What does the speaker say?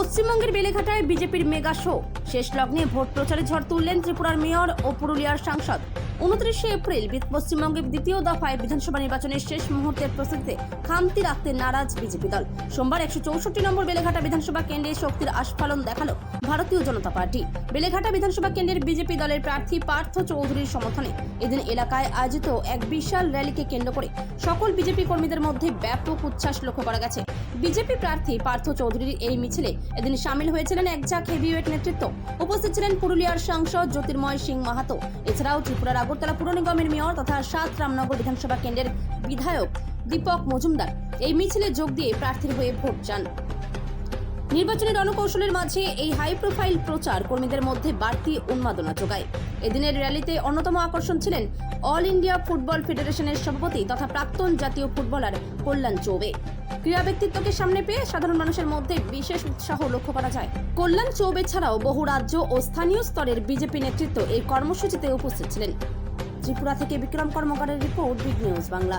পশ্চিমবঙ্গের বেলেঘাটায় বিজেপির mega show. শেষ লগ্নে ভোট প্রচারে ঝড় তুললেন ত্রিপুরার মেয়র ও পুরুলিয়ার সাংসদ। 29শে এপ্রিল পশ্চিমবঙ্গের দ্বিতীয় দফায় বিধানসভা নির্বাচনের শেষ মুহূর্তের প্রস্তুতিতে খামতি রাখতে নারাজ বিজেপি দল। সোমবার 164 নম্বর বেলেঘাটা বিধানসভা কেন্দ্রে শক্তির আস্ফালন দেখালো ভারতীয় জনতা পার্টি। বেলেঘাটা বিধানসভা কেন্দ্রের বিজেপি দলের প্রার্থী পার্থ চৌধুরীর সমর্থনে এদিন এলাকায় আয়োজিত এক বিশাল র্যালিকে কেন্দ্র করে সকল বিজেপি কর্মীদের মধ্যে ব্যাপক উচ্ছ্বাস লক্ষ্য করা গেছে। বিজেপি প্রার্থী পার্থ চৌধুরীর এই মিছিলে এদিন সামিল হয়েছিলেন একঝাঁক হেভিওয়েট নেতৃত্ব। উপস্থিত ছিলেন পুরুলিয়ার সাংসদ জ্যোতির্ময় সিং মাহাতো, এছাড়াও ত্রিপুরার আগরতলা পুর নিগমের মেয়র তথা 7 রামনগর বিধানসভা কেন্দ্রের বিধায়ক দীপক মজুমদার এই মিছিলে যোগ দিয়ে প্রার্থীর হয়ে ভোট চান। নির্বাচনী রণকৌশলের মাঝে এই হাই প্রোফাইল প্রচার কর্মীদের মধ্যে বাড়তি উন্মাদনা যোগায়। এদিনের র্যালিতে অন্যতম আকর্ষণ ছিলেন অল ইন্ডিয়া ফুটবল ফেডারেশনের সভাপতি তথা প্রাক্তন জাতীয় ফুটবলার কল্যাণ চৌবে। ক্রীড়া ব্যক্তিত্বকে সামনে পেয়ে সাধারণ মানুষের মধ্যে বিশেষ উৎসাহ লক্ষ্য করা যায়। কল্যাণ চৌবে ছাড়াও বহু রাজ্য ও স্থানীয় স্তরের বিজেপি নেতৃত্ব এই কর্মসূচিতে উপস্থিত ছিলেন। ত্রিপুরা থেকে বিক্রম কর্মকারের রিপোর্ট, বিগ নিউজ বাংলা।